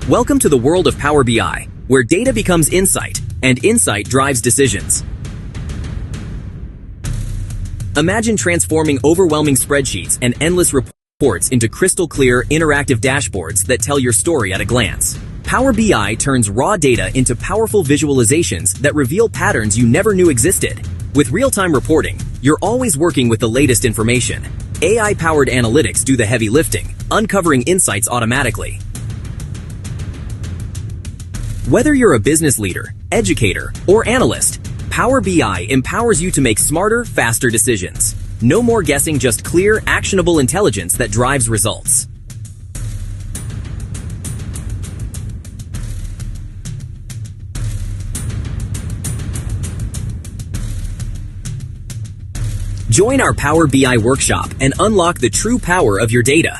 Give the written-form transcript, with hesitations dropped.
Welcome to the world of Power BI, where data becomes insight, and insight drives decisions. Imagine transforming overwhelming spreadsheets and endless reports into crystal-clear, interactive dashboards that tell your story at a glance. Power BI turns raw data into powerful visualizations that reveal patterns you never knew existed. With real-time reporting, you're always working with the latest information. AI-powered analytics do the heavy lifting, uncovering insights automatically. Whether you're a business leader, educator, or analyst, Power BI empowers you to make smarter, faster decisions. No more guessing, just clear, actionable intelligence that drives results. Join our Power BI workshop and unlock the true power of your data.